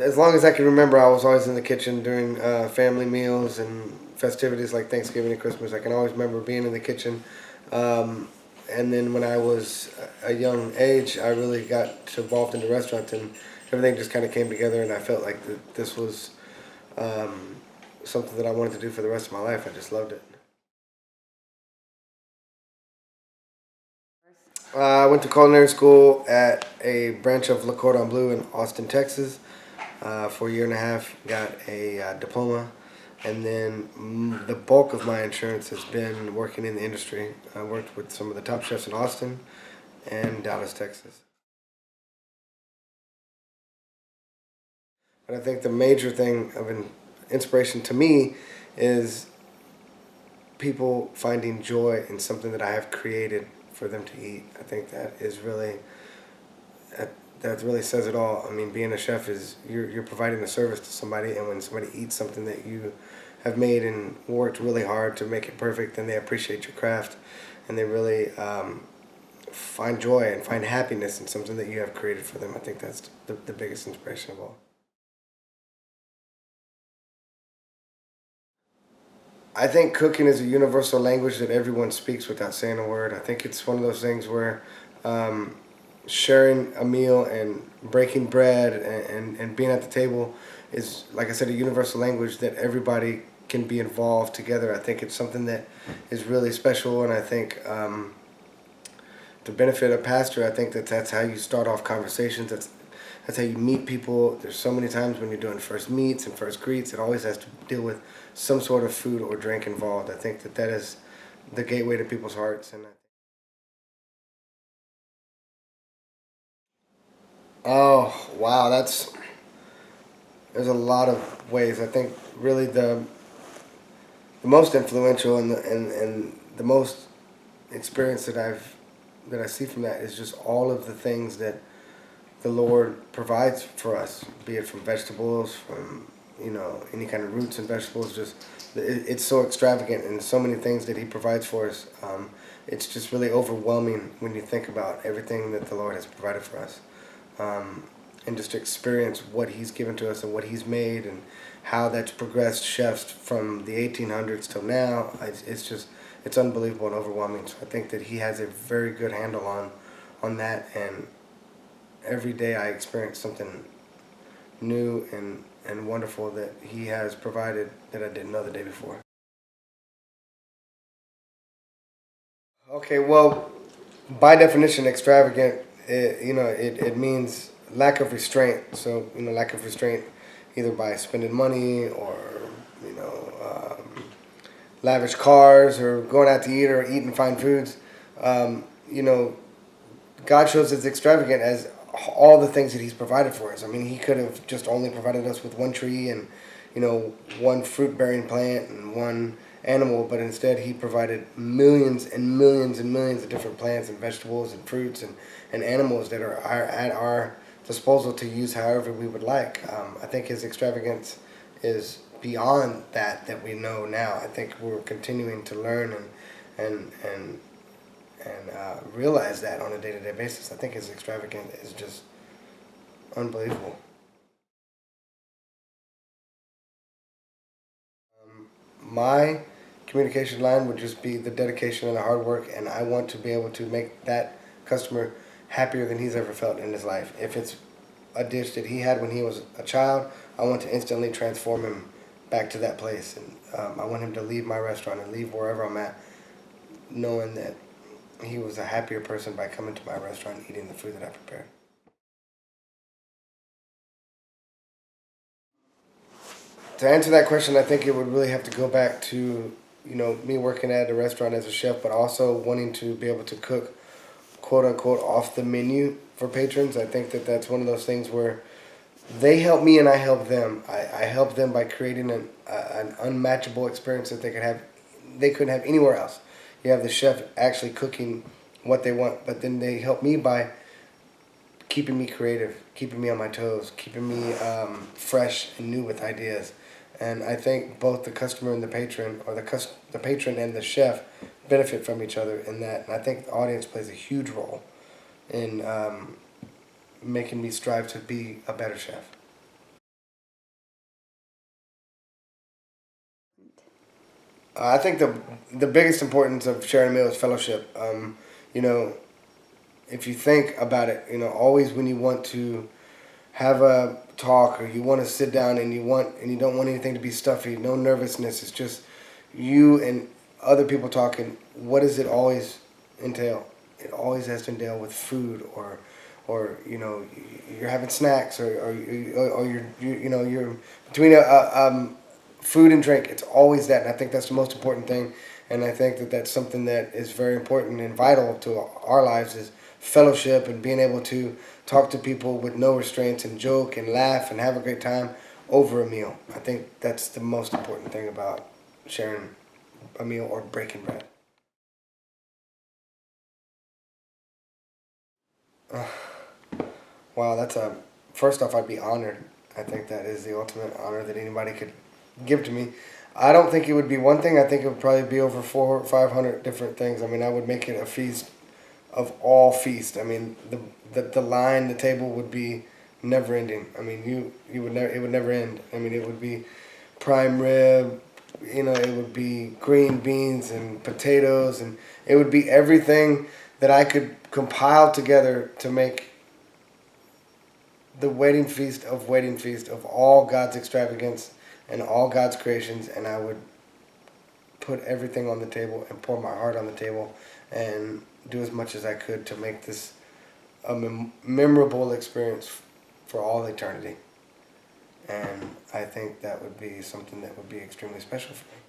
as long as I can remember, I was always in the kitchen during family meals and festivities like Thanksgiving and Christmas. I can always remember being in the kitchen. Um, and then when I was a young age, I really got involved in the restaurant, and everything just kind of came together. And I felt like this was um, something that I wanted to do for the rest of my life. I just loved it. I went to culinary school at a branch of Le Cordon Bleu in Austin, Texas. For a year and a half, got a diploma, and then the bulk of my insurance has been working in the industry. I worked with some of the top chefs in Austin and Dallas, Texas. But I think the major thing of an inspiration to me is people finding joy in something that I have created for them to eat. I think that is really that really says it all. I mean, being a chef is you're providing a service to somebody, and when somebody eats something that you have made and worked really hard to make it perfect, then they appreciate your craft, and they really find joy and find happiness in something that you have created for them. I think that's the biggest inspiration of all. I think cooking is a universal language that everyone speaks without saying a word. I think it's one of those things where um, sharing a meal and breaking bread and being at the table is, like I said, a universal language that everybody can be involved together. I think it's something that is really special, and I think to benefit a pastor, I think that's how you start off conversations. That's how you meet people. There's so many times when you're doing first meets and first greets, it always has to deal with some sort of food or drink involved. I think that is the gateway to people's hearts. And oh wow, there's a lot of ways. I think really the most influential and the most experience that I see from that is just all of the things that the Lord provides for us, be it from vegetables, from any kind of roots and vegetables. Just it's so extravagant and so many things that He provides for us. It's just really overwhelming when you think about everything that the Lord has provided for us, and just to experience what He's given to us and what He's made and how that's progressed chefs from the 1800s till now. It's unbelievable and overwhelming. So I think that He has a very good handle on that, and every day I experience something new and wonderful that He has provided that I didn't know the day before. Okay, well, by definition, extravagant, it means lack of restraint. So, lack of restraint either by spending money or, you know, lavish cars or going out to eat or eating fine foods. Um, you know, God shows us extravagant as all the things that He's provided for us. I mean, He could have just only provided us with one tree and, one fruit bearing plant and one animal, but instead He provided millions and millions and millions of different plants and vegetables and fruits and animals that are at our disposal to use however we would like. I think His extravagance is beyond that we know now. I think we're continuing to learn and realize that on a day-to-day basis. I think His extravagant is just unbelievable. My communication line would just be the dedication and the hard work, and I want to be able to make that customer happier than he's ever felt in his life. If it's a dish that he had when he was a child, I want to instantly transform him back to that place, and I want him to leave my restaurant and leave wherever I'm at knowing that he was a happier person by coming to my restaurant and eating the food that I prepared. To answer that question, I think it would really have to go back to me working at a restaurant as a chef, but also wanting to be able to cook quote unquote off the menu for patrons. I think that that's one of those things where they help me and I help them. I help them by creating an unmatchable experience that they couldn't have anywhere else. You have the chef actually cooking what they want, but then they help me by keeping me creative, keeping me on my toes, keeping me fresh and new with ideas. And I think both the customer and the patron, or the patron and the chef, benefit from each other in that. And I think the audience plays a huge role in making me strive to be a better chef. I think the biggest importance of sharing a meal is fellowship. You know, if you think about it, you know, always when you want to have a talk or you want to sit down and you don't want anything to be stuffy, no nervousness. It's just you and other people talking. What does it always entail? It always has to entail with food or you know you're having snacks or you're between food and drink. It's always that, and I think that's the most important thing. And I think that that's something that is very important and vital to our lives is fellowship and being able to talk to people with no restraints and joke and laugh and have a great time over a meal. I think that's the most important thing about sharing a meal or breaking bread. Wow, that's a first off, I'd be honored. I think that is the ultimate honor that anybody could give to me. I don't think it would be one thing. I think it would probably be over 400 or 500 different things. I mean, I would make it a feast of all feast. I mean, the line, the table would be never ending. I mean, you would never it would never end. I mean, it would be prime rib. You know, it would be green beans and potatoes, and it would be everything that I could compile together to make the wedding feast of all God's extravagance and all God's creations, and I would put everything on the table and pour my heart on the table and do as much as I could to make this a memorable experience for all eternity. And I think that would be something that would be extremely special for me.